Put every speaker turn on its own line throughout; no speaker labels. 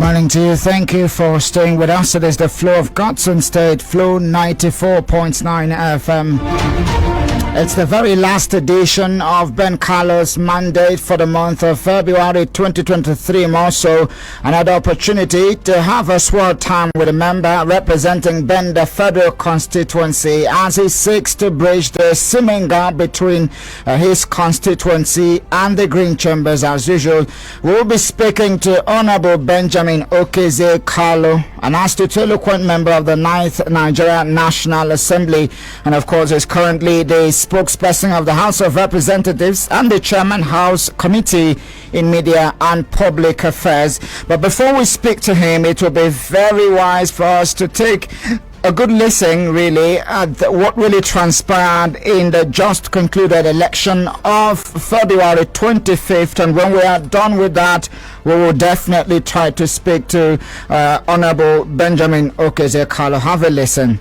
morning to you. Thank you for staying with us. It is the Flow of Godson State, Flow 94.9 FM. It's the very last edition of Ben Kalu's mandate for the month of February 2023. More so, another opportunity to have a sword time with a member representing Bende Federal Constituency as he seeks to bridge the seeming gap between his constituency and the Green Chambers. As usual, we'll be speaking to Honorable Benjamin Okeze Kalu, an astute eloquent member of the 9th Nigeria National Assembly, and of course is currently the spokesperson of the House of Representatives and the Chairman House Committee in Media and Public Affairs. But before we speak to him, it will be very wise for us to take a good listen really at what really transpired in the just concluded election of February 25th, and when we are done with that, we will definitely try to speak to Honorable Benjamin Okeze Kalu. Have a listen.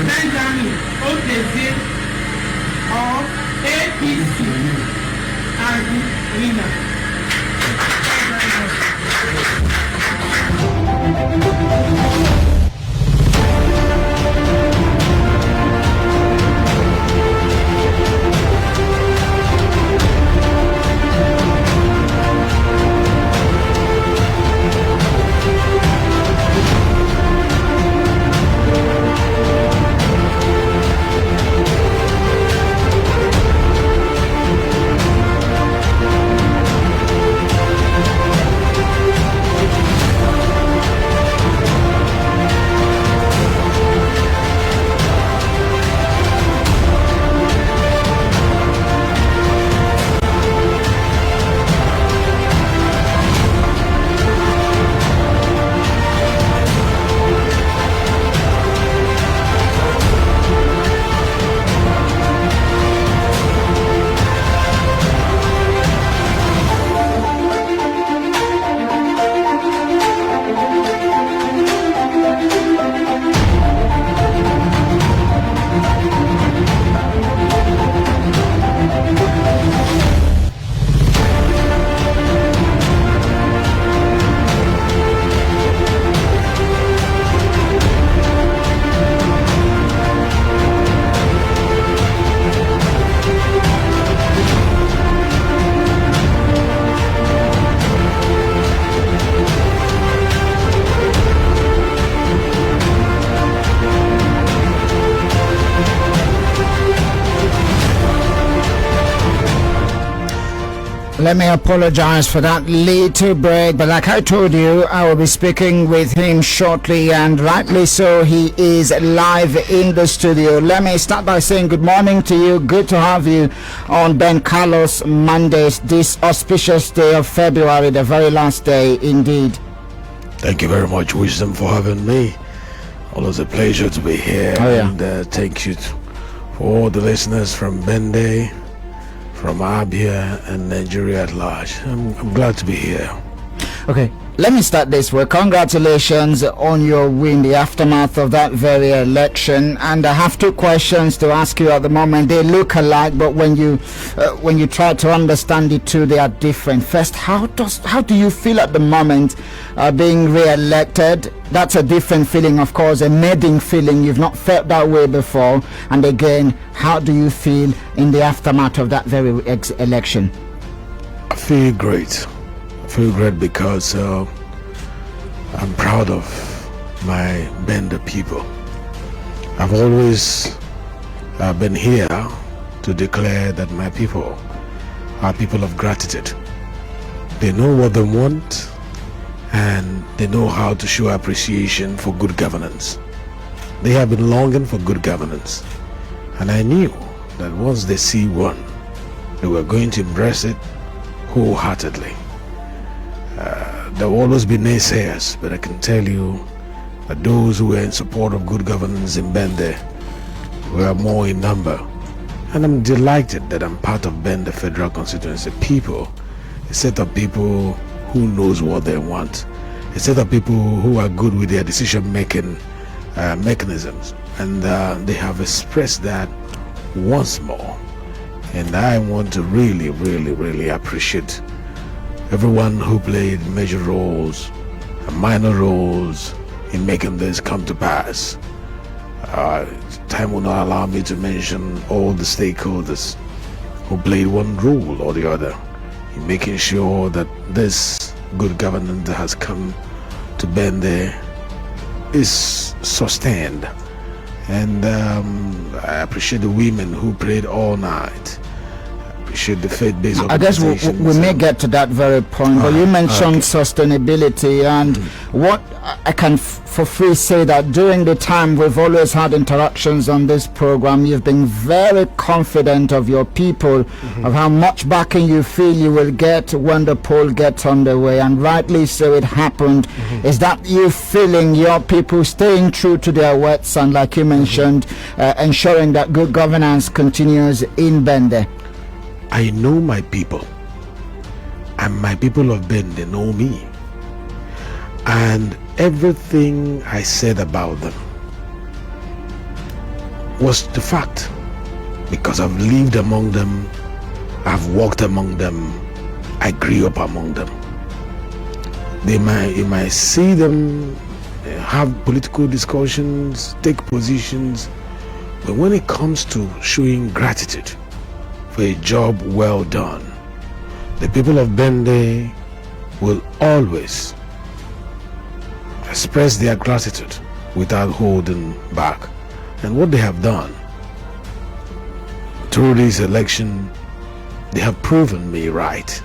Benjamin Okeze of APC as the winner.
Let me apologize for that little break, but like I told you, I will be speaking with him shortly, and rightly so, he is live in the studio. Let me start by saying good morning to you. Good to have you on Ben Kalu's Mondays, this auspicious day of February, the very last day indeed.
Thank you very much, Wisdom, for having me. Always a pleasure to be here. And thank you for all the listeners from Bende, from Abia and Nigeria at large. I'm glad to be here.
Okay, let me start this way. Congratulations on your win, the aftermath of that very election. And I have two questions to ask you at the moment. They look alike, but when you try to understand the two, they are different. First, how do you feel at the moment being re-elected? That's a different feeling, of course, a maiden feeling. You've not felt that way before. And again, how do you feel in the aftermath of that very election?
I feel great. I feel great because I'm proud of my Bende people. I've always been here to declare that my people are people of gratitude. They know what they want and they know how to show appreciation for good governance. They have been longing for good governance, and I knew that once they see one, they were going to embrace it wholeheartedly. There will always be naysayers, but I can tell you that those who were in support of good governance in Bende were more in number. And I'm delighted that I'm part of Bende Federal Constituency. People, a set of people who knows what they want, a set of people who are good with their decision-making mechanisms. And they have expressed that once more. And I want to really, really, really appreciate everyone who played major roles and minor roles in making this come to pass. Time will not allow me to mention all the stakeholders who played one role or the other in making sure that this good governance that has come to Bende is sustained. And I appreciate the women who prayed all night. Appreciate the faith-based organizations.
I guess we may get to that very point, but you mentioned sustainability, and what I can for free say that during the time we've always had interactions on this program, you've been very confident of your people, of how much backing you feel you will get when the poll gets underway, and rightly so it happened. Is that you feeling your people staying true to their words and, like you mentioned, ensuring that good governance continues in Bende?
I know my people, and my people of Bende know me, and everything I said about them was the fact, because I've lived among them, I've walked among them, I grew up among them. You might see them have political discussions, take positions, but when it comes to showing gratitude for a job well done, the people of Bende will always express their gratitude without holding back. And what they have done through this election, they have proven me right.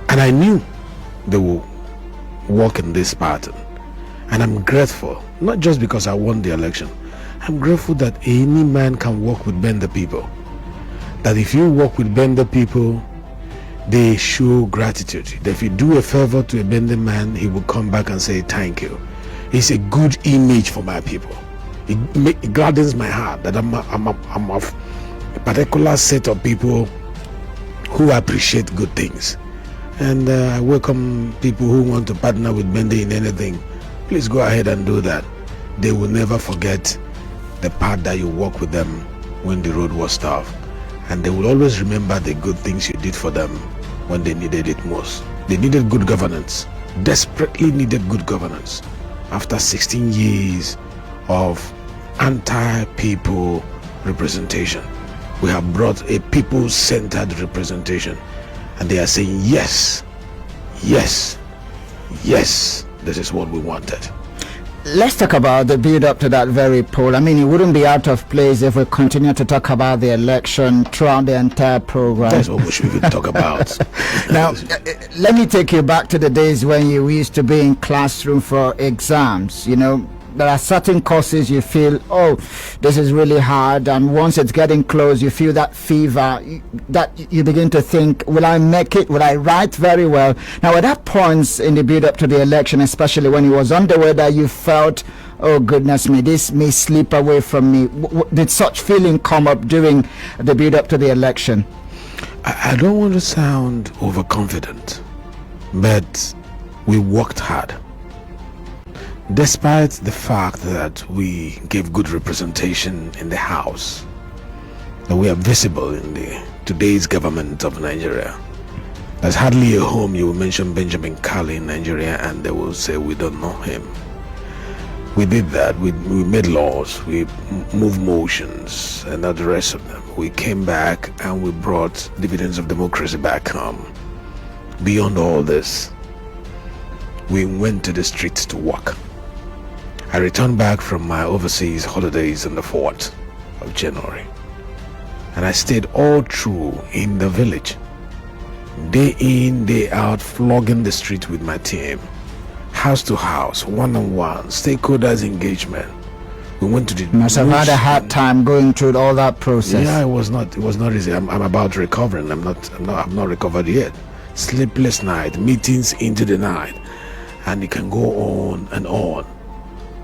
And I knew they will walk in this pattern. And I'm grateful, not just because I won the election. I'm grateful that any man can work with Bende people. That if you work with Bende people, they show gratitude. That if you do a favor to a Bende man, he will come back and say thank you. It's a good image for my people. It gladdens my heart that I'm of a particular set of people who appreciate good things. And I welcome people who want to partner with Bende in anything. Please go ahead and do that. They will never forget the part that you walk with them when the road was tough. And they will always remember the good things you did for them when they needed it most. They needed good governance, desperately needed good governance. After 16 years of anti-people representation, we have brought a people-centered representation. And they are saying, yes, yes, yes, this is what we wanted.
Let's talk about the build up to that very poll. I mean, it wouldn't be out of place if we continue to talk about the election throughout the entire program.
That's what we should even talk about.
Now, let me take you back to the days when you used to be in classroom for exams. You know, there are certain courses you feel, oh, this is really hard, and once it's getting close, you feel that fever, that you begin to think, will I make it? Will I write very well? Now, at that point in the build up to the election, especially when it was underway, that you felt, oh goodness me, this may slip away from me. Did such feeling come up during the build up to the election?
I don't want to sound overconfident, but we worked hard. Despite the fact that we gave good representation in the House, that we are visible in today's government of Nigeria. There's hardly a home you will mention Benjamin Kalu in Nigeria and they will say we don't know him. We did that. We made laws, we moved motions and all the rest of them. We came back and we brought dividends of democracy back home. Beyond all this, we went to the streets to work. I returned back from my overseas holidays on the 4th of January. And I stayed all through in the village. Day in, day out, flogging the street with my team. House to house, one-on-one, stakeholders engagement. We went to the...
You must have had a hard time going through all that process.
Yeah, it was not easy. I'm about recovering. I've not recovered yet. Sleepless night, meetings into the night. And it can go on and on.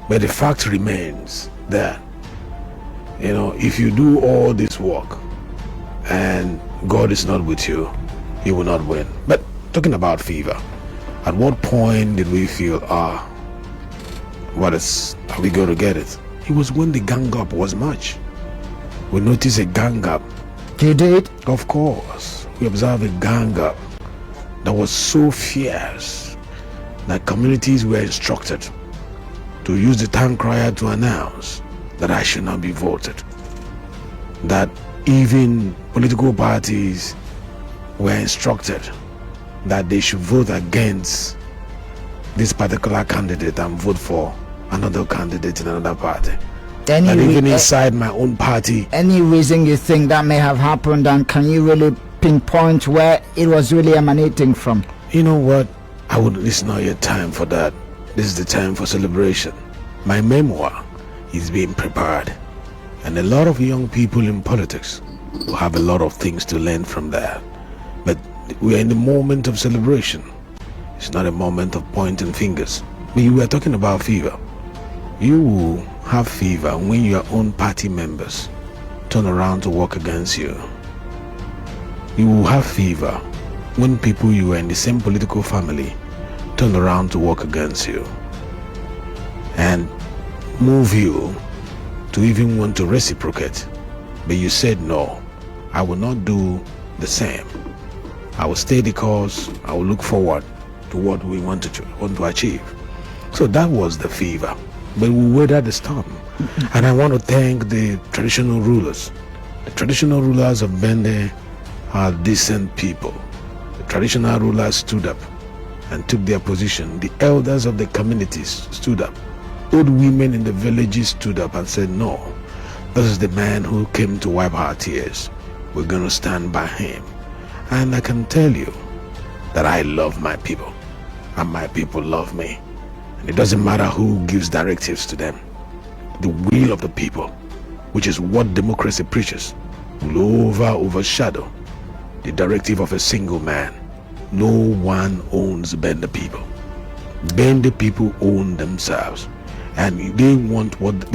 But the fact remains that, if you do all this work and God is not with you, you will not win. But talking about fever, at what point did we feel, are we going to get it? It was when the gang up was much. We noticed a gang up.
You did?
Of course. We observed a gang up that was so fierce that communities were instructed to use the town crier to announce that I should not be voted. That even political parties were instructed that they should vote against this particular candidate and vote for another candidate in another party. And even inside my own party.
Any reason you think that may have happened, and can you really pinpoint where it was really emanating from?
You know what? It's not yet time for that. This is the time for celebration. My memoir is being prepared, and a lot of young people in politics will have a lot of things to learn from that. But we are in the moment of celebration. It's not a moment of pointing fingers. But you were talking about fever. You will have fever when your own party members turn around to work against you. You will have fever when people you were in the same political family turn around to work against you and move you to even want to reciprocate. But you said, no, I will not do the same. I will stay the course. I will look forward to what we want to achieve. So that was the fever. But we weathered the storm. And I want to thank the traditional rulers. The traditional rulers of Bende are decent people. The traditional rulers stood up and took their position. The elders of the communities stood up. Old women in the villages stood up and said, no, this is the man who came to wipe our tears. We're going to stand by him. And I can tell you that I love my people and my people love me. And it doesn't matter who gives directives to them. The will of the people, which is what democracy preaches, will overshadow the directive of a single man. No one owns Bende people. Bende people own themselves, and they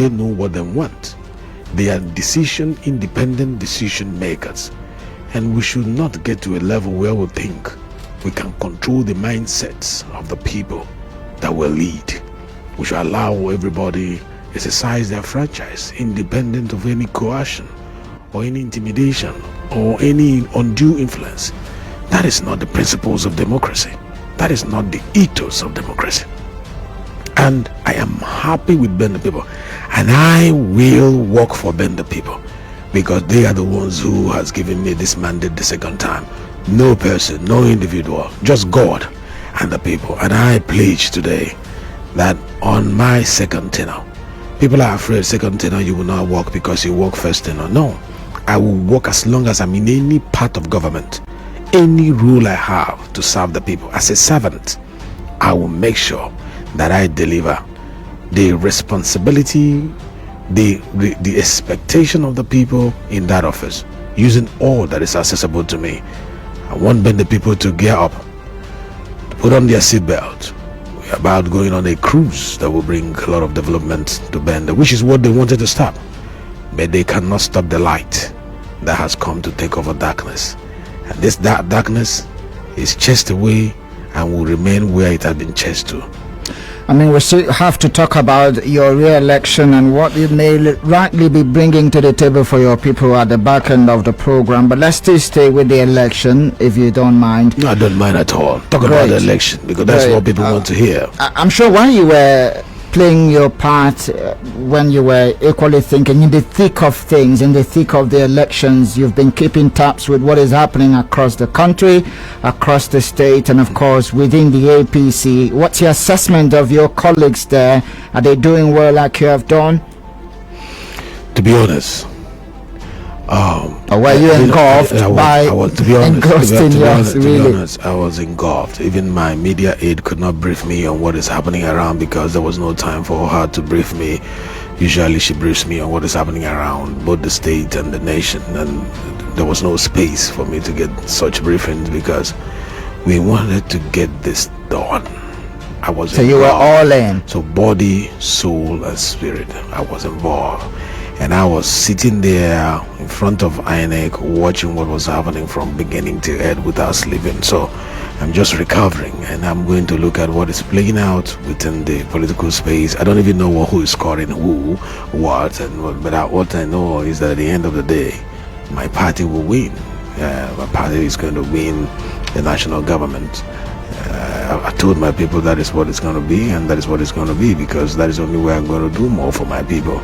know what they want. They are independent decision makers, and we should not get to a level where we think we can control the mindsets of the people that will lead. We should allow everybody exercise their franchise independent of any coercion or any intimidation or any undue influence. That is not the principles of democracy. That is not the ethos of democracy. And I am happy with Bende people, and I will work for Bende people, because they are the ones who has given me this mandate the second time. No person, no individual, just God and the people. And I pledge today that on my second tenure, people are afraid second tenure you will not work because you work first tenure. No, I will work as long as I'm in any part of government. Any role I have to serve the people as a servant, I will make sure that I deliver the responsibility, the expectation of the people in that office, using all that is accessible to me. I want Bende people to gear up, to put on their seatbelt. We're about going on a cruise that will bring a lot of development to Bende, which is what they wanted to stop. But they cannot stop the light that has come to take over darkness. And this darkness is chased away and will remain where it has been chased to.
I mean, we still have to talk about your re-election and what you may rightly be bringing to the table for your people at the back end of the program. But let's still stay with the election, if you don't mind.
No, I don't mind at all. Talk about the election, because that's what people want to hear.
I'm sure while you were playing your part, when you were equally thinking in the thick of things, in the thick of the elections, you've been keeping tabs with what is happening across the country, across the state, and of course within the APC. What's your assessment of your colleagues there? Are they doing well like you have done?
To be honest,
or were you engulfed by engrossing yours? Really?
I was engulfed. Even my media aide could not brief me on what is happening around, because there was no time for her to brief me. Usually she briefs me on what is happening around both the state and the nation, and there was no space for me to get such briefings, because we wanted to get this done. I was
so involved. You were all in.
So body, soul, and spirit, I was involved. And I was sitting there in front of INEC watching what was happening from beginning to end without sleeping. So I'm just recovering, and I'm going to look at what is playing out within the political space. I don't even know who is scoring who, what, and but what I know is that at the end of the day, my party will win. My party is going to win the national government. I told my people that is what it's going to be, and that is what it's going to be, because that is the only way I'm going to do more for my people.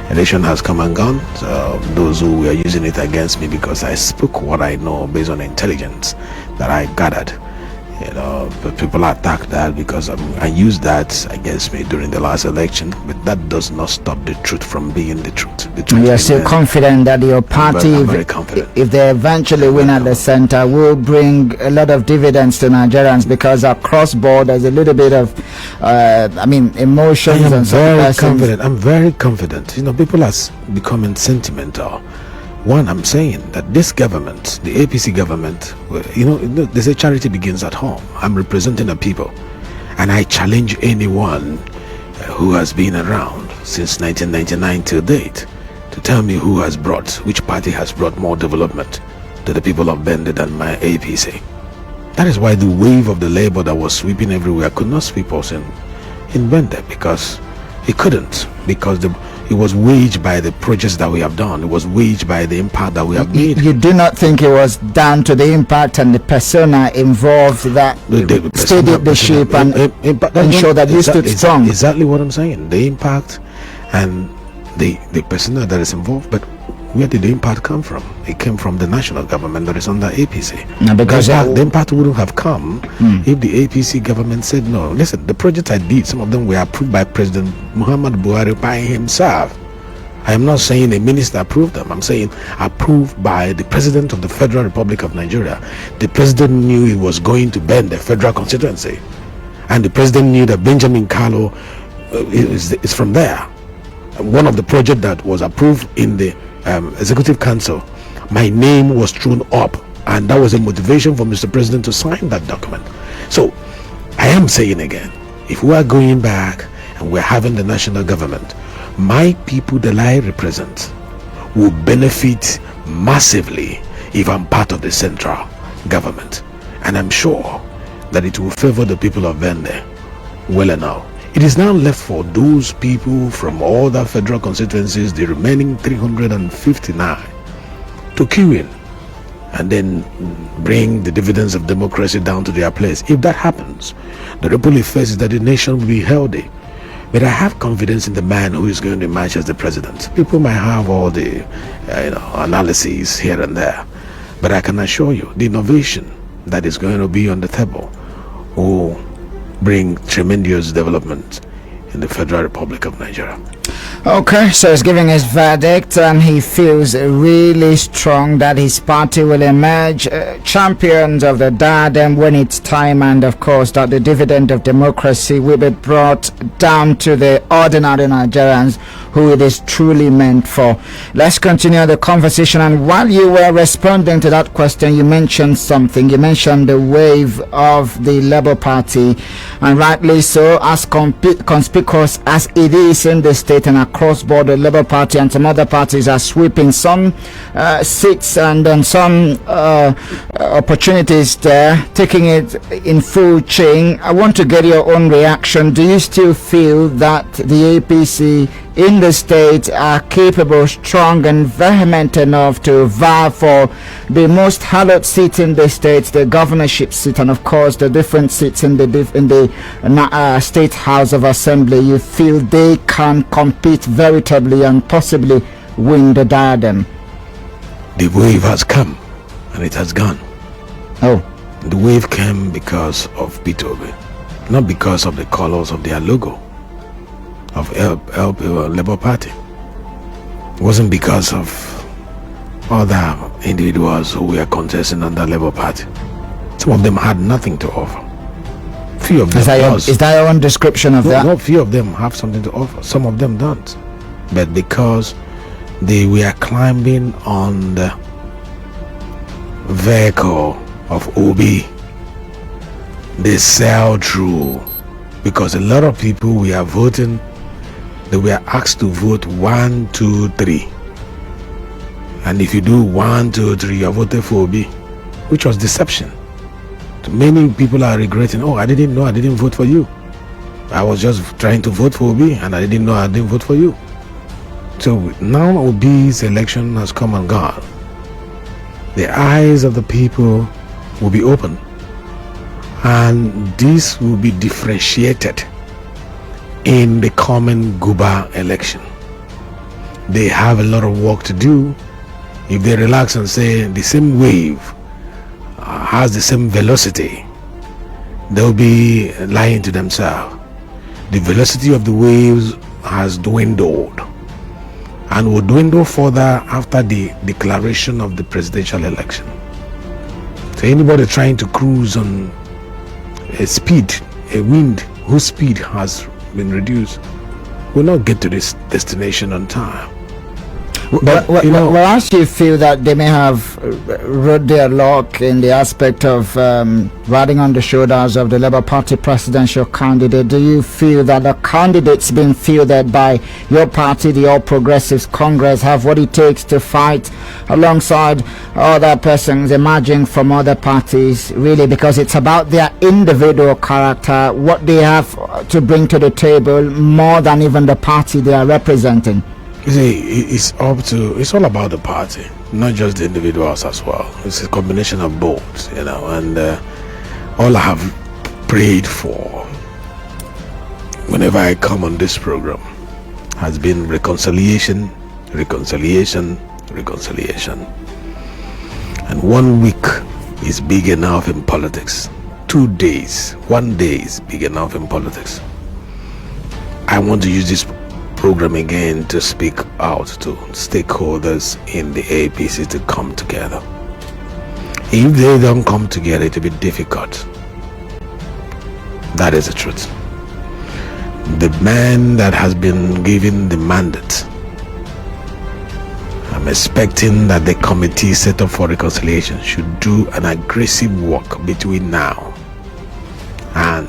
Election has come and gone. So those who were using it against me because I spoke what I know based on intelligence that I gathered, but people attacked that because I used that against me during the last election. But that does not stop the truth from being the truth.
You're still confident that your party, if they eventually win at the center, will bring a lot of dividends to Nigerians, because across board there's a little bit of emotions and
very confident. I'm very confident. People are becoming sentimental. One, I'm saying that this government, the APC government, they say charity begins at home. I'm representing the people, and I challenge anyone who has been around since 1999 till date to tell me which party has brought more development to the people of Bende than my APC. That is why the wave of the labor that was sweeping everywhere could not sweep us in Bende, because it couldn't, because it was waged by the projects that we have done. It was waged by the impact that we have made.
You do not think it was down to the impact and the persona involved that steadied the ship and ensure that you stood strong?
Exactly what I'm saying. The impact and the persona that is involved. But where did the impact come from? It came from the national government that is under APC.
No, because
the impact wouldn't have come if the APC government said no. Listen, the projects I did, some of them were approved by President Muhammad Buhari by himself. I am not saying a minister approved them. I'm saying approved by the President of the Federal Republic of Nigeria. The President knew he was going to bend the federal constituency, and the President knew that Benjamin Kalu is from there. One of the projects that was approved in the Executive Council, my name was thrown up, and that was a motivation for Mr. President to sign that document. So I am saying again, if we are going back and we're having the national government, my people that I represent will benefit massively if I'm part of the central government, and I'm sure that it will favor the people of Bende well enough. It is now left for those people from all the federal constituencies, the remaining 359, to queue in and then bring the dividends of democracy down to their place. If that happens, the ripple effect is that the nation will be healthy. But I have confidence in the man who is going to emerge as the president. People might have all the analyses here and there, but I can assure you the innovation that is going to be on the table will bring tremendous development in the Federal Republic of Nigeria.
Okay, so he's giving his verdict, and he feels really strong that his party will emerge champions of the diadem when it's time, and of course that the dividend of democracy will be brought down to the ordinary Nigerians who it is truly meant for. Let's continue the conversation. And while you were responding to that question, you mentioned something. You mentioned the wave of the Labour Party, and rightly so, as conspicuous as it is in the state and across board. The Labour Party and some other parties are sweeping some seats and then some opportunities there, taking it in full chain. I want to get your own reaction. Do you still feel that the APC in the state are capable, strong and vehement enough to vie for the most hallowed seat in the state, the governorship seat, and of course the different seats in the State House of Assembly? You feel they can compete veritably and possibly win the diadem?
The wave has come and it has gone.
Oh.
The wave came because of P2B, not because of the colors of their logo of Labour Party. It wasn't because of other individuals who were contesting under Labour Party. Some of them had nothing to offer. Few of them
is that your own description of that?
No, few of them have something to offer. Some of them don't. But because they were climbing on the vehicle of OB, they sell through, because a lot of people were voting. They were asked to vote 1, 2, 3, and if you do 1, 2, 3, you voted for OB, which was deception. Many people are regretting, oh, I didn't know I didn't vote for you. I was just trying to vote for OB and I didn't know I didn't vote for you. So now OB's election has come and gone. The eyes of the people will be open, and this will be differentiated in the coming Guba election. They have a lot of work to do. If they relax and say the same wave has the same velocity, they'll be lying to themselves. The velocity of the waves has dwindled and will dwindle further after the declaration of the presidential election. So anybody trying to cruise on a wind whose speed has been reduced, will not get to this destination on time.
But as you feel that they may have rode their luck in the aspect of riding on the shoulders of the Labour Party presidential candidate, do you feel that the candidates being fielded by your party, the All Progressives Congress, have what it takes to fight alongside other persons emerging from other parties, really, because it's about their individual character, what they have to bring to the table, more than even the party they are representing?
You see, it's all about the party, not just the individuals as well. It's a combination of both, and all I have prayed for whenever I come on this program has been reconciliation, reconciliation, reconciliation. And 1 week is big enough in politics. 2 days, 1 day is big enough in politics. I want to use this program again to speak out to stakeholders in the APC to come together. If they don't come together, it will be difficult. That is the truth. The man that has been given the mandate, I'm expecting that the committee set up for reconciliation should do an aggressive work between now and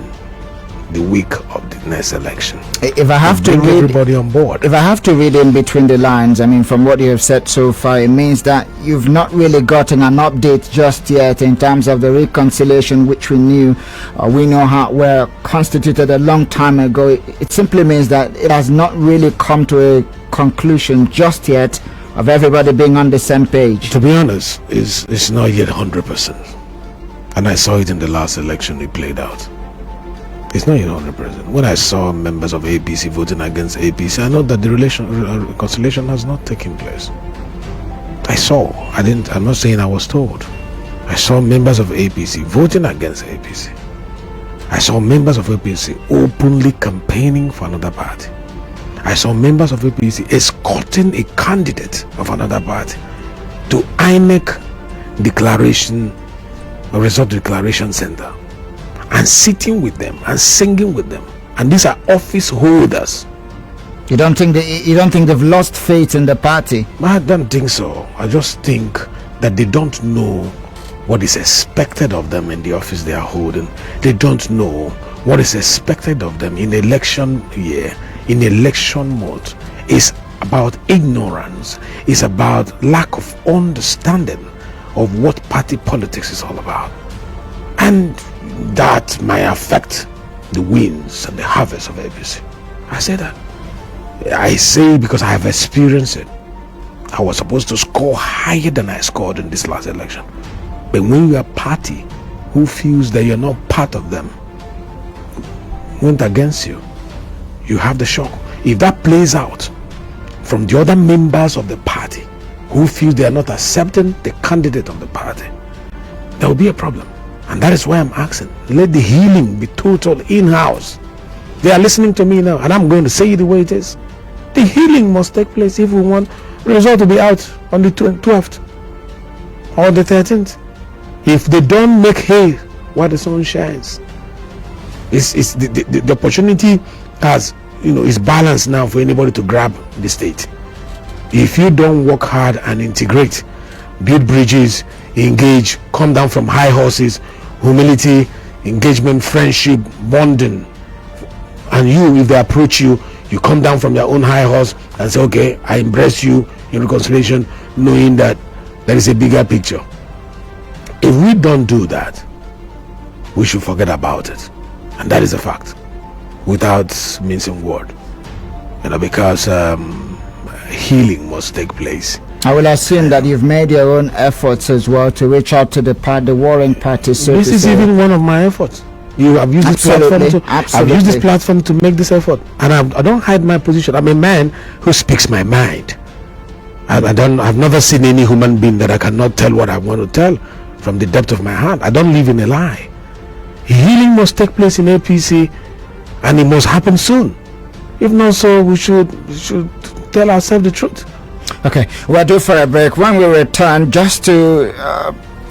the week of the next election.
If I have to read
everybody on board,
if I have to read in between the lines, I mean, from what you have said so far, it means that you've not really gotten an update just yet in terms of the reconciliation, which we know how were constituted a long time ago. It simply means that it has not really come to a conclusion just yet of everybody being on the same page.
To be honest, it's not yet 100%, and I saw it in the last election it played out. It's not yet 100%. When I saw members of APC voting against APC, I know that the reconciliation has not taken place. I'm not saying I was told. I saw members of APC voting against APC. I saw members of APC openly campaigning for another party. I saw members of APC escorting a candidate of another party to INEC result declaration center, and sitting with them and singing with them. And these are office holders
You don't think they've lost faith in the party?
I don't think so. I just think that they don't know what is expected of them in the office they are holding. They don't know what is expected of them in election year, in election mode. It's about ignorance. It's about lack of understanding of what party politics is all about. And that might affect the wins and the harvest of APC. I say that. I say because I have experienced it. I was supposed to score higher than I scored in this last election. But when you are a party who feels that you're not part of them, went against you, you have the shock. If that plays out from the other members of the party who feel they are not accepting the candidate of the party, there will be a problem. And that is why I'm asking, let the healing be total in-house. They are listening to me now, and I'm going to say it the way it is. The healing must take place if we want the result to be out on the 12th or the 13th. If they don't make hay while the sun shines, it's the opportunity has, is balanced now for anybody to grab the state. If you don't work hard and integrate, build bridges, engage, come down from high horses, humility, engagement, friendship, bonding, and if they approach you, you come down from your own high horse and say, okay, I embrace you in reconciliation, knowing that there is a bigger picture. If we don't do that, we should forget about it. And that is a fact, without mincing word. Because healing must take place.
I will assume that you've made your own efforts as well to reach out to the warring parties. So
this is even one of my efforts. You have used this platform I've used this platform to make this effort, and I don't hide my position. I'm a man who speaks my mind. I've never seen any human being that I cannot tell what I want to tell from the depth of my heart. I don't live in a lie. Healing must take place in APC, and it must happen soon. If not so, we should tell ourselves the truth.
Okay, we're due for a break. When we return, just to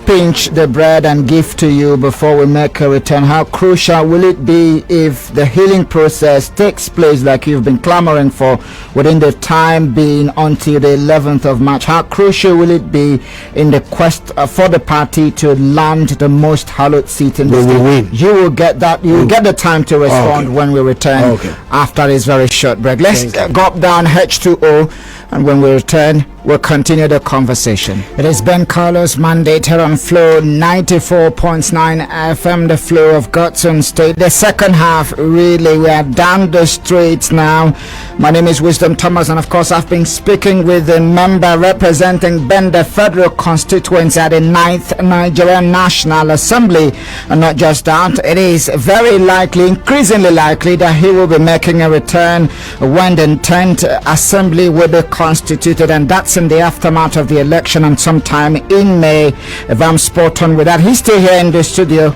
pinch the bread and give to you before we make a return, how crucial will it be if the healing process takes place like you've been clamoring for within the time being until the 11th of March? How crucial will it be in the quest for the party to land the most hallowed seat in the state?
We will win.
You will get that. You will get the time to respond when we return after this very short break. Let's go up down H2O, and when we return, we'll continue the conversation. It is Ben Carlos' mandate here on Flow 94.9 FM, the flow of God's own state. The second half, really, we are down the streets now. My name is Wisdom Thomas, and of course, I've been speaking with the member representing Bende Federal Constituency at the 9th Nigerian National Assembly. And not just that, it is very likely, increasingly likely, that he will be making a return when the 10th Assembly will be constituted, and that's in the aftermath of the election and sometime in May, if I'm spot on with that. He's still here in the studio.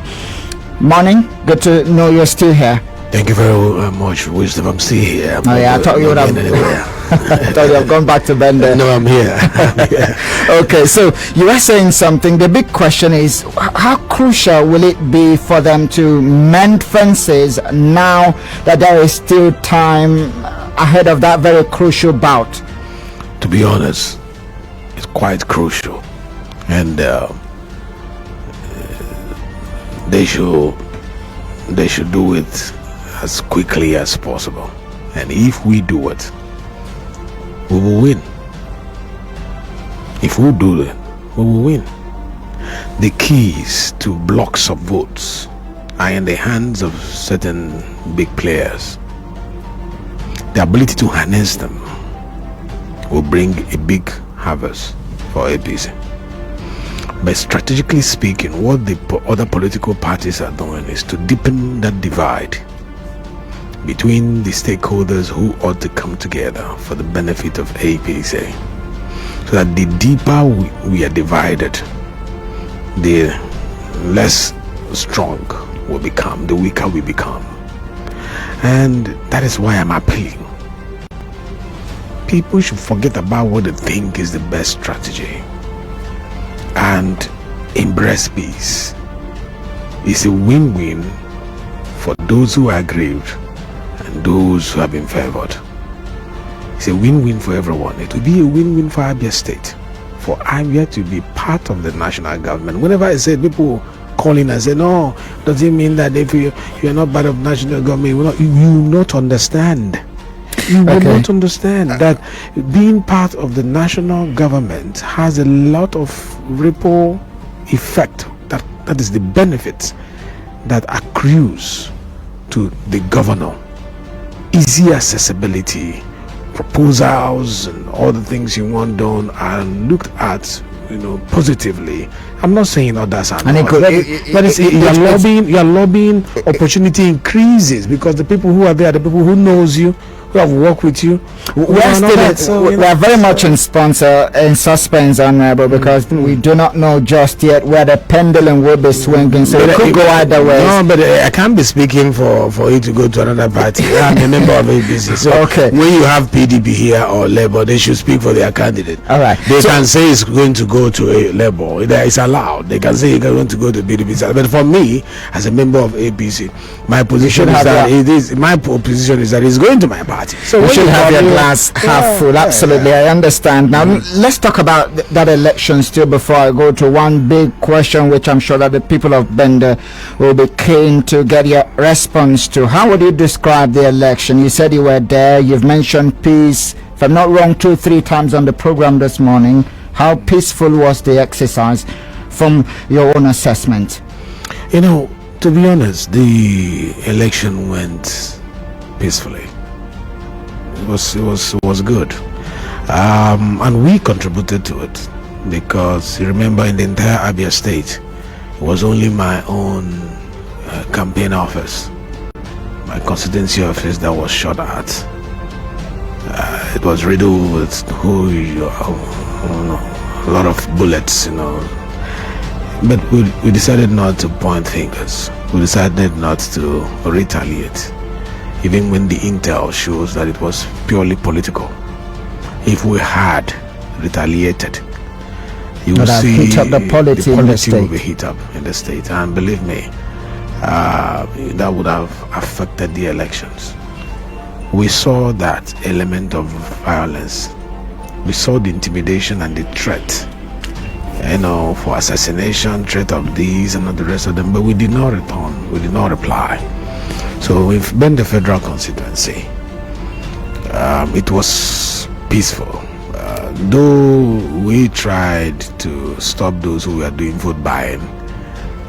Morning, good to know you're still here.
Thank you very much, Wisdom. I'm still here.
I thought you would have I thought you have gone back to Bende.
No, I'm here.
Okay, so you were saying something. The big question is, how crucial will it be for them to mend fences now that there is still time ahead of that very crucial bout?
To be honest, it's quite crucial, and they should do it as quickly as possible. And if we do it, we will win. If we do it, we will win. The keys to blocks of votes are in the hands of certain big players. The ability to harness them will bring a big harvest for APC. But strategically speaking, what the other political parties are doing is to deepen that divide between the stakeholders who ought to come together for the benefit of APC, so that the deeper we are divided, the less strong we become, the weaker we become. And that is why I'm appealing. People should forget about what they think is the best strategy and embrace peace. It's a win-win for those who are aggrieved and those who have been favored. It's a win-win for everyone. It will be a win-win for Abia State, for Abia to be part of the national government. Whenever I said, people call in and say, no, does it mean that if you're not part of national government, you will not understand. You will not understand that being part of the national government has a lot of ripple effect. That is the benefit that accrues to the governor. Easy accessibility, proposals, and all the things you want done are looked at, positively. I'm not saying others are not. Your lobbying opportunity increases because the people who are there, the people who knows you, who have worked with you,
we are very much in suspense, Honorable, because we do not know just yet where the pendulum will be swinging, so it could go either way.
No, but I can't be speaking for you to go to another party. I'm a member of ABC, so when you have PDP here or Labour, they should speak for their candidate.
All right,
they can say it's going to go to a Labour. It's allowed. They can say it's going to go to PDP, but for me, as a member of APC, my position is that it's going to my party.
So we should have your glass half full. Absolutely, I understand. Now let's talk about that election still before I go to one big question, which I'm sure that the people of Bende will be keen to get your response to. How would you describe the election? You said you were there. You've mentioned peace, if I'm not wrong, 2-3 times on the program this morning. How peaceful was the exercise from your own assessment?
To be honest, the election went peacefully. It was good, and we contributed to it, because you remember, in the entire Abia State, it was only my own campaign office, my constituency office, that was shot at. It was riddled with a lot of bullets, but we decided not to point fingers. We decided not to retaliate, even when the intel shows that it was purely political. If we had retaliated, you will see
the polity
will be hit up in the state, and believe me, that would have affected the elections. We saw that element of violence. We saw the intimidation and the threat, for assassination, threat of these and the rest of them, but we did not return, we did not reply. So we've been the federal constituency. It was peaceful. Though we tried to stop those who were doing vote buying,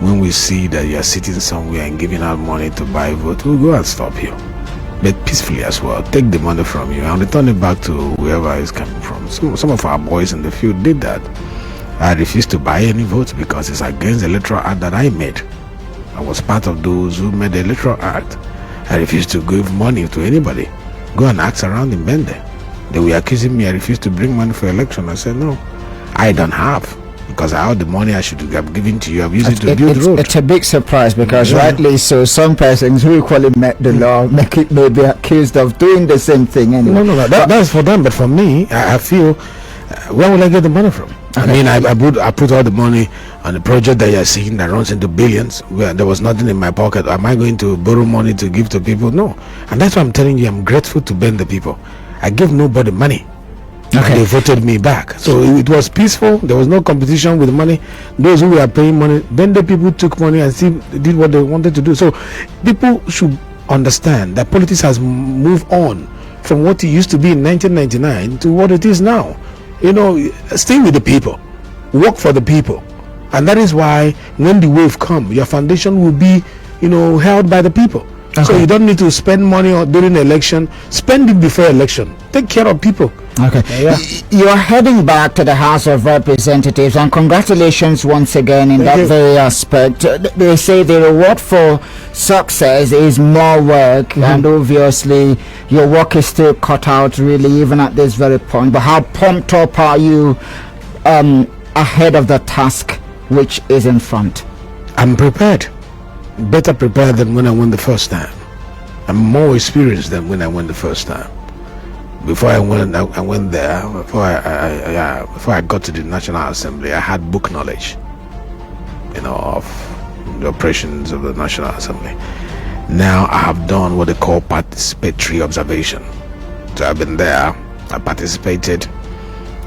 when we see that you are sitting somewhere and giving out money to buy vote, we'll go and stop you. But peacefully as well. Take the money from you and return it back to whoever is coming from. Some of our boys in the field did that. I refused to buy any votes because it's against the electoral act that I made. I was part of those who made the electoral act. I refused to give money to anybody. Go and ask around in Bende. They were accusing me I refused to bring money for election. I said, no, I don't have, because all the money I should have given to you, I've used it to build roads.
It's a big surprise, because rightly so, some persons who equally met the law may be accused of doing the same thing anyway.
No, that's for them, but for me, I feel, where will I get the money from? I mean, I put all the money on the project that you're seeing that runs into billions, where there was nothing in my pocket. Am I going to borrow money to give to people? No. And that's why I'm telling you, I'm grateful to Bend the people. I gave nobody money. And they voted me back. So it was peaceful. There was no competition with money. Those who were paying money, then the people took money and still did what they wanted to do. So people should understand that politics has moved on from what it used to be in 1999 to what it is now. Stay with the people, work for the people, and that is why when the wave comes, your foundation will be, held by the people. So you don't need to spend money during the election. Spend it before election. Take care of people.
You are heading back to the House of Representatives, and congratulations once again in that very aspect. They say the reward for success is more work, and obviously your work is still cut out, really, even at this very point. But how pumped up are you ahead of the task which is in front?
I'm prepared. Better prepared than when I went the first time. I'm more experienced than when I went the first time. Before I went there. Before I got to the National Assembly, I had book knowledge, of the operations of the National Assembly. Now I have done what they call participatory observation. So I've been there, I participated.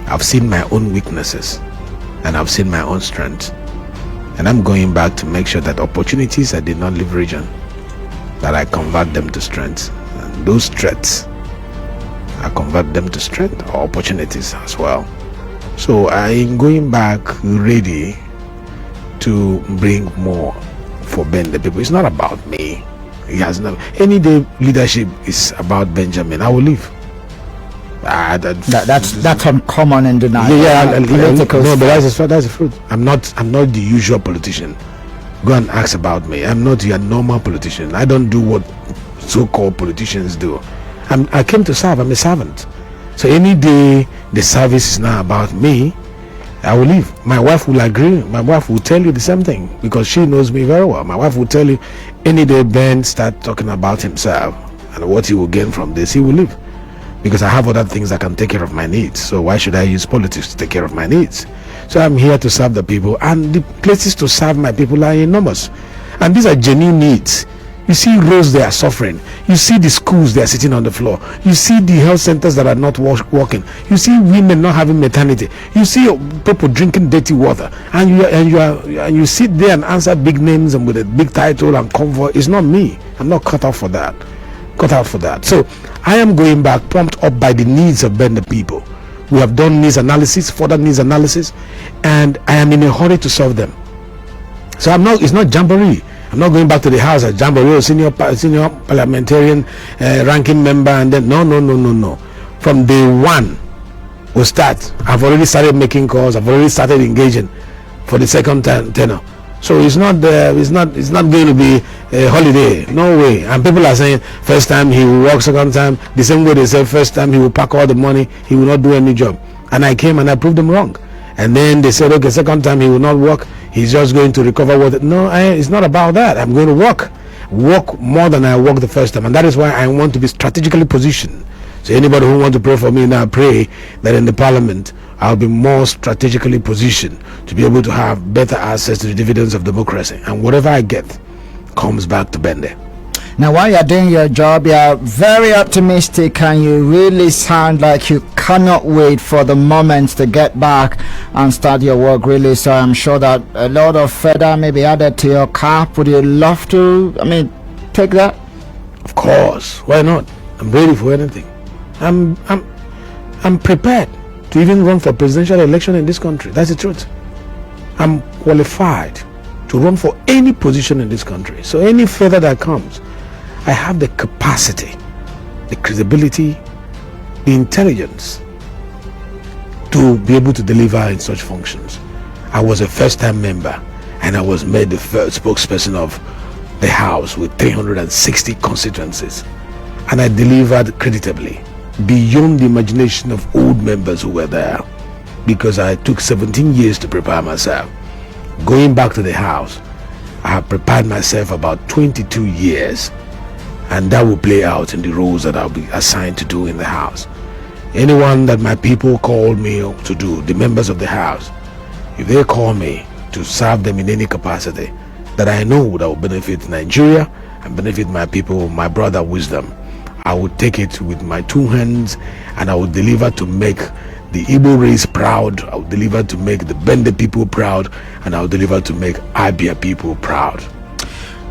I've seen my own weaknesses and I've seen my own strength. And I'm going back to make sure that opportunities I did not leverage on, that I convert them to strength. And those threats, I convert them to strength or opportunities as well. So I'm going back ready to bring more for Bende people. It's not about me. It has never. Any day leadership is about Benjamin, I will leave.
That's uncommon in the night.
No, but that's the truth. I'm not the usual politician. Go and ask about me. I'm not your normal politician. I don't do what so-called politicians do. I came to serve. I'm a servant. So any day the service is not about me, I will leave. My wife will agree. My wife will tell you the same thing because she knows me very well. My wife will tell you any day Ben start talking about himself and what he will gain from this, he will leave. Because I have other things that can take care of my needs. So why should I use politics to take care of my needs? So I'm here to serve the people, and the places to serve my people are enormous. And these are genuine needs. You see roads they are suffering. You see the schools they are sitting on the floor. You see the health centers that are not working. You see women not having maternity. You see people drinking dirty water. And you sit there and answer big names and with a big title and convoy. It's not me. I'm not cut out for that. So I am going back pumped up by the needs of Bende people. We have done needs analysis, further needs analysis, and I am in a hurry to solve them. So it's not jamboree. I'm not going back to the house as jamboree, senior parliamentarian, ranking member, and then no. From day one, we'll start. I've already started making calls. I've already started engaging for the second tenor. So it's not going to be a holiday. No way. And people are saying first time he will work, second time the same way they said first time he will pack all the money, he will not do any job. And I came and I proved them wrong. And then they said, okay, second time he will not work, he's just going to recover what. No, it's not about that. I'm going to work more than I worked the first time. And that is why I want to be strategically positioned. So anybody who wants to pray for me now, pray that in the parliament I'll be more strategically positioned to be able to have better access to the dividends of democracy, and whatever I get comes back to Bende.
Now, while you're doing your job, you're very optimistic and you really sound like you cannot wait for the moment to get back and start your work, really. So I'm sure that a lot of feather may be added to your cap. Would you love to, take that?
Of course. Why not? I'm ready for anything. I'm prepared to even run for presidential election in this country. That's the truth. I'm qualified to run for any position in this country. So any further that comes, I have the capacity, the credibility, the intelligence to be able to deliver in such functions. I was a first-time member and I was made the first spokesperson of the House with 360 constituencies, and I delivered creditably beyond the imagination of old members who were there, because I took 17 years to prepare myself. Going back to the House, I have prepared myself about 22 years, and that will play out in the roles that I'll be assigned to do in the House. Anyone that my people call me to do, the members of the House, if they call me to serve them in any capacity that I know that will benefit Nigeria and benefit my people, my brother wisdom, I will take it with my two hands, and I will deliver to make the Igbo race proud. I will deliver to make the Bende people proud, and I will deliver to make Abia people proud.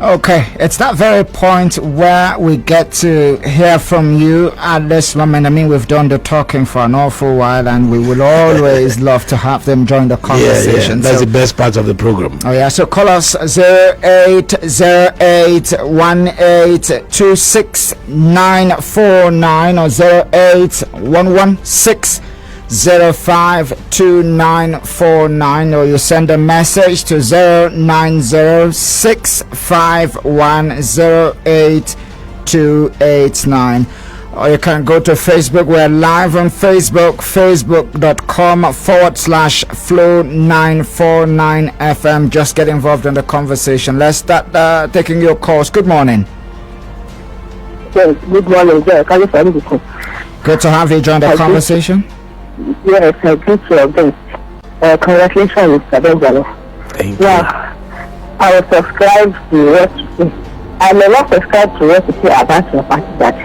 Okay, it's that very point where we get to hear from you at this moment. We've done the talking for an awful while, and we will always love to have them join the conversation.
That's the best part of the program.
Oh yeah, so call us 0808-1826-949 or 08116-052949, or you send a message to 09065108289, or you can go to Facebook. We're live on Facebook, facebook.com/Flow949FM. Just get involved in the conversation. Let's start taking your calls. Good morning.
Yes, good morning, sir.
Good to have you join the conversation.
Yes, I think so. Congratulations, Mr. Benjamin.
Thank you.
Now, I will subscribe to what I may not subscribe to what you say about your party, that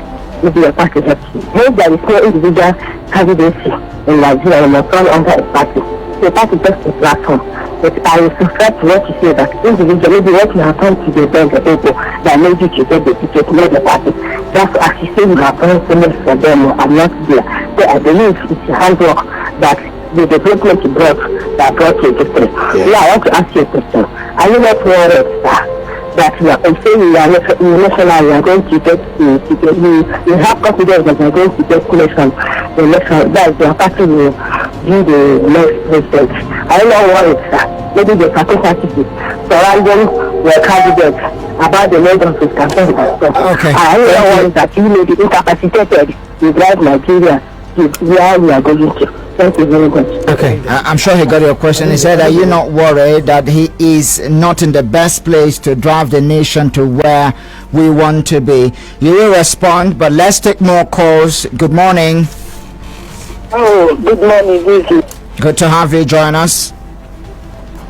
maybe your party helps you. Maybe there is no individual candidacy in Nigeria and not under a party. The party just a platform. But I will subscribe to what you say that individually, maybe what you have done to the Bende people that made you to get the ticket, not the party. Just as you say, you have done so much for them, I'm not there. So I believe it's your handwork that the development you brought that brought you victory. Yeah, I want to ask you a question. Are you not worried, sir, that you are saying you are national, you are going to get you have confidence that you are going to get election, that your party will be the next president? Are you not worried, sir? Maybe the participants surrounding your candidates about the load of his campaign and stuff.
Okay.
Are you not worried that you may be incapacitated to drive Nigeria to where we are going to? Thank you very much.
Okay, I'm sure he got your question. He said, are you not worried that he is not in the best place to drive the nation to where we want to be? You will respond, but let's take more calls. Good morning.
Oh, good morning, Vicky.
Good to have you join us.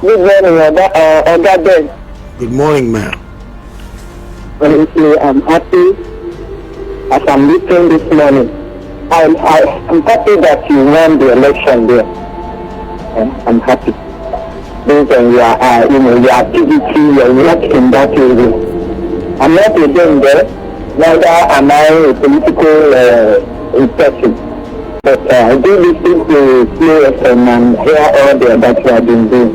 Good morning, Oga Ben.
Good morning, ma'am.
Honestly, I'm happy as I'm listening this morning. I'm happy that you won the election there. I'm happy. Based on your activity, your work in that area. I'm not a Bende, neither am I a political person. But I do listen to CFM and hear all the that you have been doing.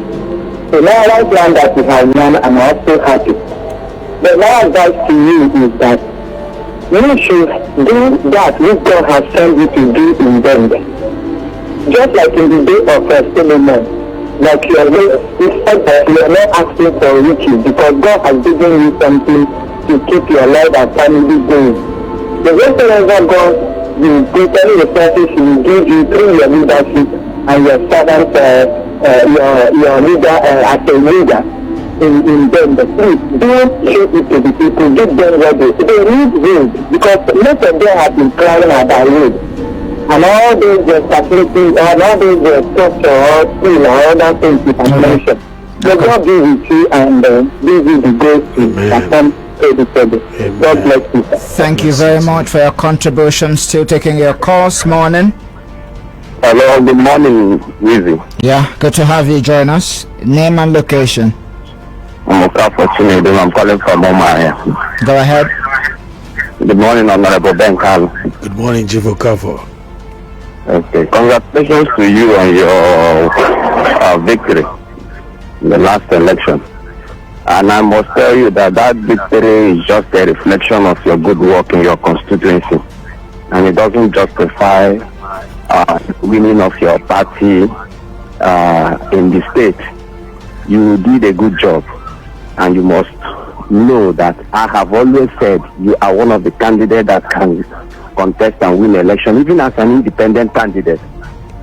So now right now that you have won, I'm also happy. But my advice to you is that you should do that which God has sent you to do in Bende. Just like in the day of Solomon, like you said that you are not asking for riches because God has given you something to keep your life and family going. The whatever God will totally resources He will give you through your leadership and your servants, your leader as a leader. In them, the please don't show it to the people, give them what they need road because most of them have been crying about road. And all those facilities, all those structure or skill or other things you can mention. So God be with you and give you the grace to perform the God bless you.
Thank you very much for your contribution. Still taking your calls. Morning.
Hello, good morning, Wizzy.
Yeah, good to have you join us. Name and location.
I'm calling from Omaya.
Go ahead.
Good morning, Honorable Ben Kalu.
Good morning, Jivo Kavo.
Okay, congratulations to you on your victory in the last election. And I must tell you that victory is just a reflection of your good work in your constituency. And it doesn't justify winning of your party in the state. You did a good job. And you must know that I have always said you are one of the candidates that can contest and win election, even as an independent candidate.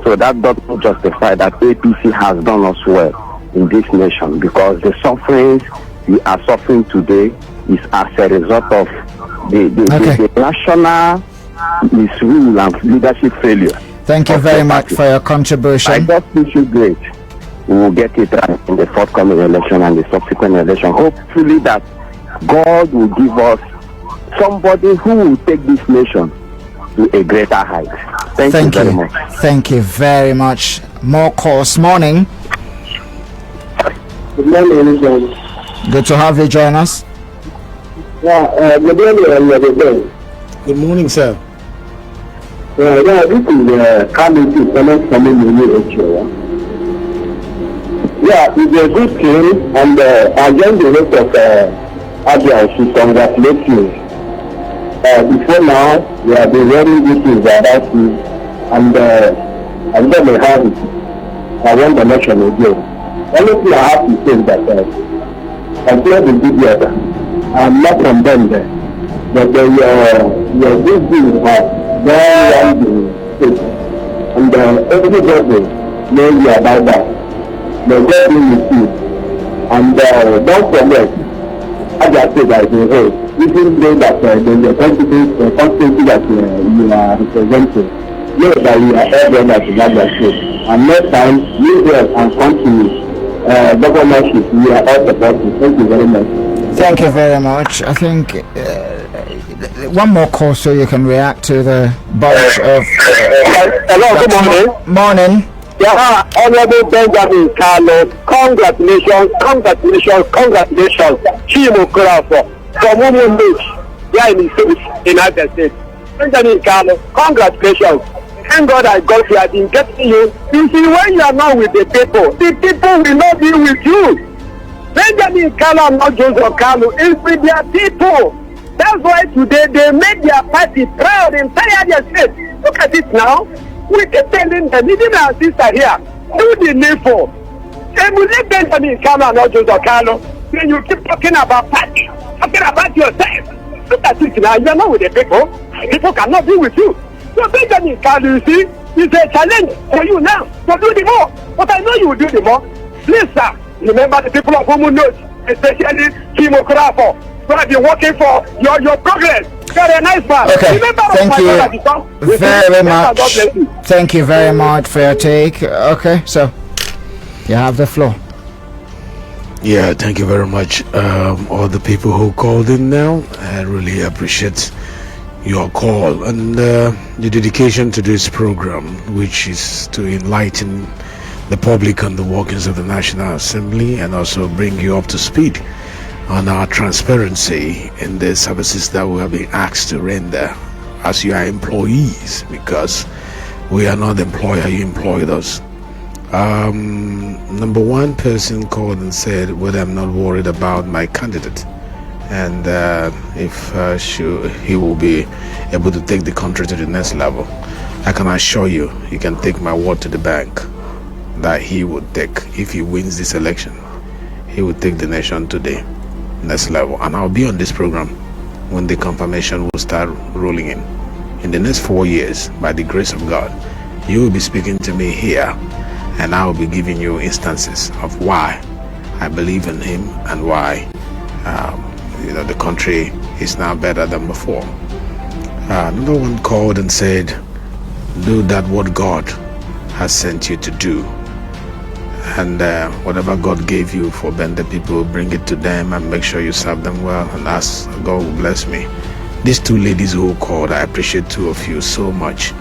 So that doesn't justify that APC has done us well in this nation, because the sufferings we are suffering today is as a result of the national misrule and leadership failure.
Thank you very much for your contribution.
I just wish you great. We will get it right in the forthcoming election and the subsequent election. Hopefully that God will give us somebody who will take this nation to a greater height. Thank you very much.
Thank you very much. More calls. Morning.
Good morning,
Good to have you join us.
Yeah, good morning,
Good morning, sir.
this is Kalu coming. Yeah, it's a good thing, and I joined the rest of Abia to congratulate you. Before now, we have been very good things about you, and I'm going to have it. I want the election again. Only thing I have to say is that I played the video. I'm not from Bende, but your good things have very well been said, and everybody knows you about that. The God will with you. And don't forget, as I said, that even though that the constituency that you are representing, know that you are everyone that is not that good. And next time, you will and come to governorship. We are all supporting. Thank you very much.
Thank you very much. I think one more call so you can react to the bunch of.
Hello, good morning.
Morning.
Yeah, Honorable Benjamin Kalu, congratulations, Chimo Kurafo, from Women Beach, here in the United States. Benjamin Kalu, congratulations. Thank God I got you. I've been getting you. You see, when you are not with the people will not be with you. Benjamin Kalu, not Joseph Kalu, is with their people. That's why today they make their party proud entire their state. Look at it now. We keep telling them, even our sister here, do the needful. Emulate Benjamin Kalu, not Joseph Kalu. Then you keep talking about party, talking about yourself. Look at it now. You are not with the people. People cannot be with you. So Benjamin Kalu, you see, is a challenge for you now to do the more. But I know you will do the more. Please, sir, remember the people of Homo Notes, especially Chimo Kurafo, who have been working for your progress. Very nice man.
Okay,
remember
thank you very much. Thank you very much for your take. Okay, so you have the floor.
Yeah, thank you very much. All the people who called in now, I really appreciate your call and the dedication to this program, which is to enlighten the public on the workings of the National Assembly and also bring you up to speed on our transparency in the services that we have been asked to render as you are employees, because we are not the employer, you employed us. Number one person called and said whether I'm not worried about my candidate and if he will be able to take the country to the next level. I can assure you, you can take my word to the bank that he would take, if he wins this election, he would take the nation to the next level. And I'll be on this program when the confirmation will start rolling in. In the next 4 years, by the grace of God, you will be speaking to me here, and I will be giving you instances of why I believe in him and why the country is now better than before. Another one called and said, do that what God has sent you to do, and whatever God gave you for Bende people, bring it to them and make sure you serve them well, and ask God will bless me. These two ladies who called, I appreciate two of you so much.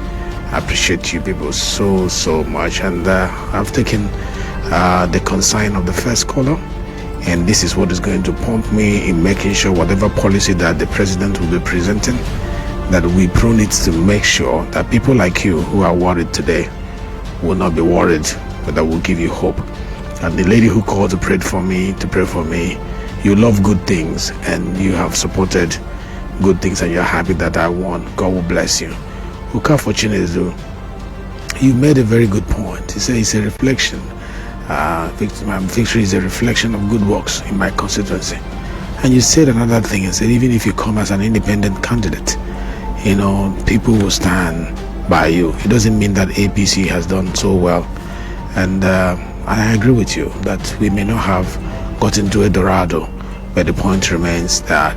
I appreciate you people so much, and I've taken the consign of the first caller, and this is what is going to pump me in making sure whatever policy that the president will be presenting, that we prune it to make sure that people like you who are worried today will not be worried, but that will give you hope. And the lady who called to pray for me, you love good things and you have supported good things and you're happy that I won. God will bless you. Uka Fortunezu, you made a very good point. He said it's a reflection. My victory is a reflection of good works in my constituency. And you said another thing, and said even if you come as an independent candidate, people will stand by you. It doesn't mean that APC has done so well. And I agree with you that we may not have gotten to Eldorado, but the point remains that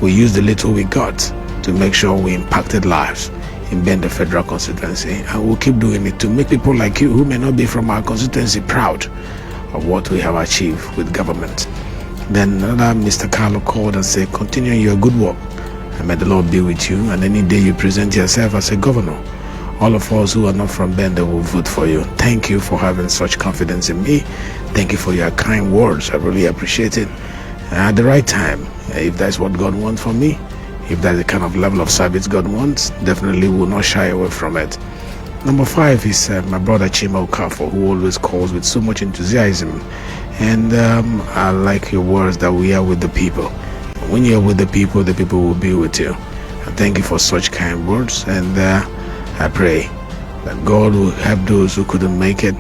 we used the little we got to make sure we impacted lives in Bende federal constituency, and we'll keep doing it to make people like you who may not be from our constituency proud of what we have achieved with government. Then another Mr. Kalu called and said, continue your good work and may the Lord be with you, and any day you present yourself as a governor, all of us who are not from Bende will vote for you. Thank you for having such confidence in me. Thank you for your kind words. I really appreciate it. At the right time, if that's what God wants for me, if that's the kind of level of service God wants, definitely will not shy away from it. Number 5 is my brother Chima Okafo, who always calls with so much enthusiasm. And I like your words that we are with the people. When you're with the people will be with you. And thank you for such kind words. And I pray that God will help those who couldn't make it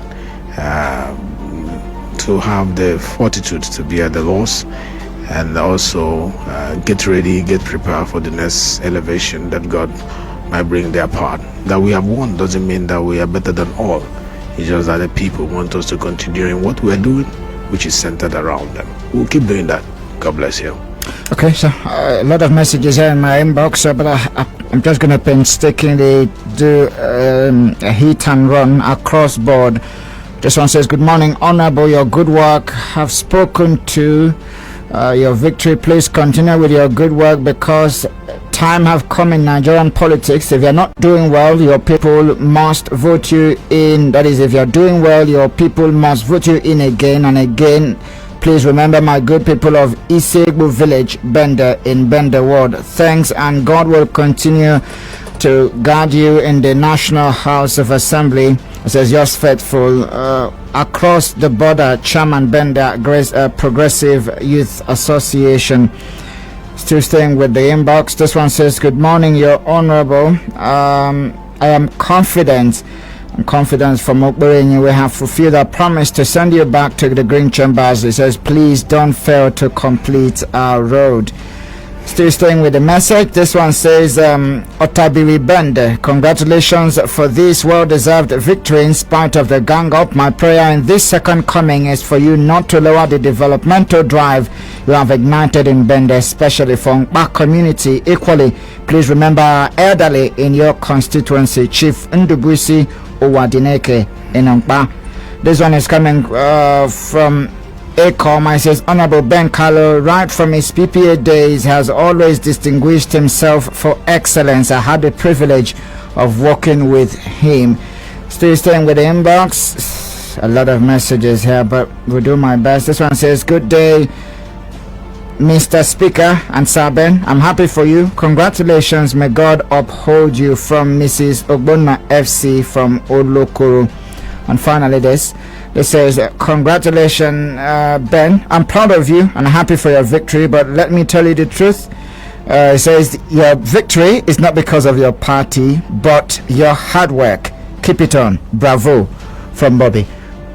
to have the fortitude to be at the loss, and also get ready, get prepared for the next elevation that God might bring their part. That we have won doesn't mean that we are better than all. It's just that the people want us to continue in what we're doing, which is centered around them. We'll keep doing that. God bless you.
Okay, so a lot of messages here in my inbox, but I'm just going to painstakingly do a hit and run across board. This one says, good morning, Honorable, your good work. Have spoken to your victory. Please continue with your good work, because time have come in Nigerian politics. If you're not doing well, your people must vote you in. That is, if you're doing well, your people must vote you in again and again. Please remember, my good people of Isegbu village, Bende, in Bende ward. Thanks, and God will continue to guard you in the National House of Assembly. It says, yours faithful, across the border, Chairman Bende, Progressive Youth Association. Still staying with the inbox. This one says, good morning, your honorable. I am confident from Okberenyi we have fulfilled our promise to send you back to the green chambers. It says, please don't fail to complete our road. Still staying with the message. This one says, Otabiri Bende, congratulations for this well-deserved victory in spite of the gang up. My prayer in this second coming is for you not to lower the developmental drive you have ignited in Bende, especially for our community. Equally, please remember our elderly in your constituency, Chief Ndubuisi Owadineke in Nkpa. This one is coming from Acom. It says, Honorable Ben Kalu, right from his PPA days, has always distinguished himself for excellence. I had the privilege of working with him. Still staying with the inbox. A lot of messages here, but we'll do my best. This one says, good day, Mr. Speaker and Saben. I'm happy for you. Congratulations. May God uphold you, from Mrs. Ogbonna FC from Olokoro. And finally, this says, congratulations, Ben. I'm proud of you and happy for your victory, but let me tell you the truth. It says, your victory is not because of your party, but your hard work. Keep it on. Bravo, from Bobby.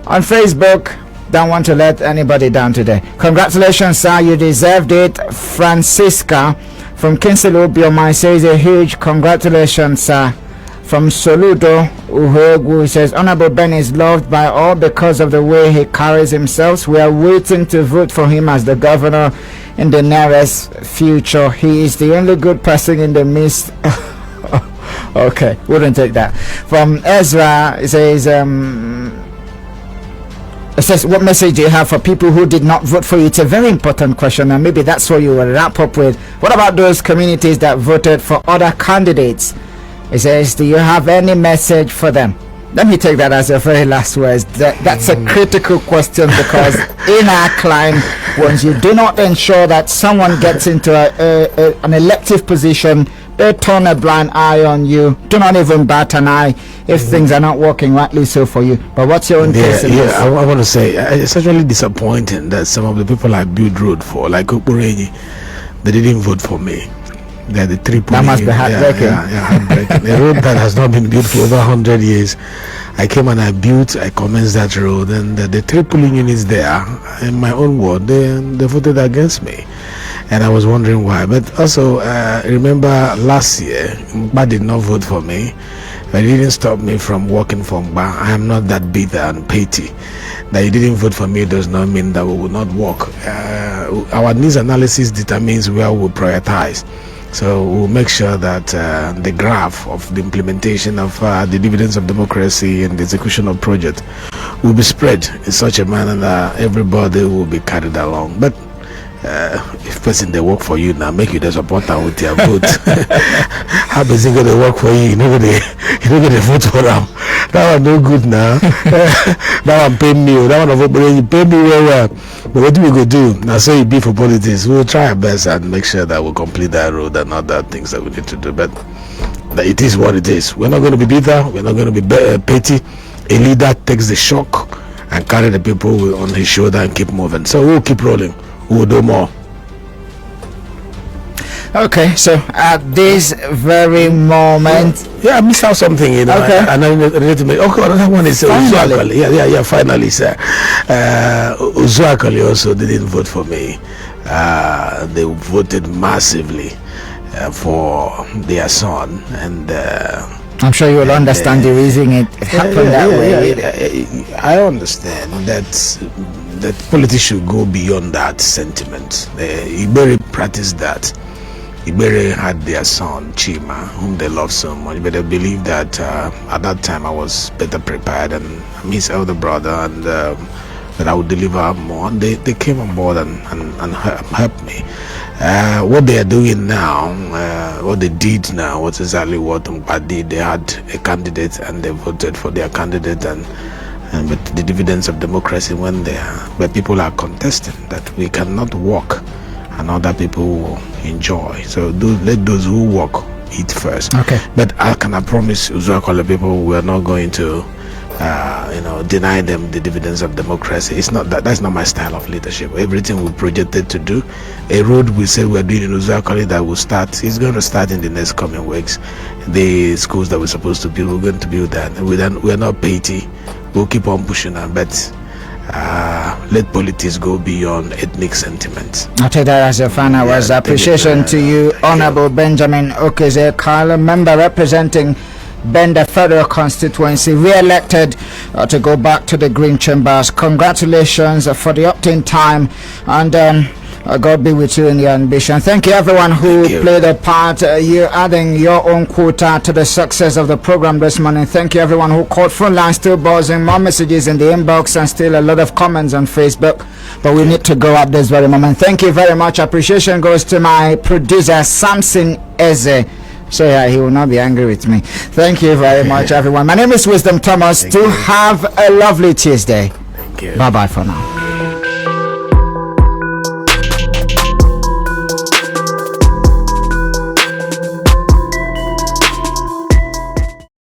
On Facebook, don't want to let anybody down today. Congratulations, sir. You deserved it. Francisca from Kinselo Bioma says, a huge congratulations, sir. From Soludo Uhuegu says, Honorable Ben is loved by all because of the way he carries himself. We are waiting to vote for him as the governor in the nearest future. He is the only good person in the midst. Okay, wouldn't take that. From Ezra, it says, what message do you have for people who did not vote for you? It's a very important question, and maybe that's what you will wrap up with. What about those communities that voted for other candidates? It says, do you have any message for them? Let me take that as your very last words. That's a critical question, because in our climb, once you do not ensure that someone gets into an elective position, they turn a blind eye on you. Do not even bat an eye if things are not working rightly so for you. But what's your own case in this?
I want to say, it's actually disappointing that some of the people I built road for, like Okberenyi, they didn't vote for me. They're the three.
That must be heartbreaking.
Yeah, heartbreaking. A road that has not been built for over 100 years. I came and I commenced that road, and the three polling units there in my own ward, they voted against me, and I was wondering why. But also, remember last year, Mba did not vote for me. But it didn't stop me from working for Mba. I am not that bitter and petty. That you didn't vote for me does not mean that we will not work. Our needs analysis determines where we prioritize. So we'll make sure that the graph of the implementation of the dividends of democracy and the execution of project will be spread in such a manner that everybody will be carried along. But if person they work for you now, make you the supporter with your vote. How is it going to work for you? You know going to vote for them. That one no good now. That one pay me. That one of pay me well. But what do we go do? Now say it be for politics. We'll try our best and make sure that we'll complete that road and other things that we need to do. But it is what it is. We're not going to be bitter. We're not going to be petty. A leader takes the shock and carry the people on his shoulder and keep moving. So we'll keep rolling. We'll do more.
Okay, so at this very moment,
I missed out something, you know.
Okay.
And I need to make. Okay, another one is Uzuakali. Yeah. Finally, sir. Uzuakali also didn't vote for me. They voted massively for their son, and
I'm sure you will understand the reason it happened that way.
I understand that politics should go beyond that sentiment. Iberi practiced that. Iberi had their son Chima, whom they love so much, but I believe that at that time I was better prepared, and I'm his elder brother, and that I would deliver more. And they came on board and helped me. What they are doing now, what they did now, was exactly what Mpa did. They had a candidate and they voted for their candidate, but the dividends of democracy went there. But people are contesting that we cannot work and other people will enjoy. So let those who work eat first.
Okay.
But I promise Uzuakole people, we are not going to deny them the dividends of democracy. It's not that's not my style of leadership. Everything we projected to do, a road we said we're doing in Uzuakole that will start, is going to start in the next coming weeks. The schools that we're supposed to build, we're going to build that. We're not petty. We'll keep on pushing them, but let politics go beyond ethnic sentiments.
I'll take that as your final words. Appreciation to you, Honorable Benjamin Okeze Kalu, member representing Bende Federal Constituency, re-elected to go back to the Green Chambers. Congratulations for the opt-in time, and God be with you in your ambition. Thank you everyone who played a part. You adding your own quota to the success of the program this morning. Thank you everyone who called. Phone line still buzzing, more messages in the inbox, and still a lot of comments on Facebook, but we need to go up this very moment. Thank you very much. Appreciation goes to my producer Samson Eze. So yeah, he will not be angry with me. Thank you very much everyone. My name is Wisdom Thomas. Do have a lovely Tuesday.
Thank you.
Bye bye for now.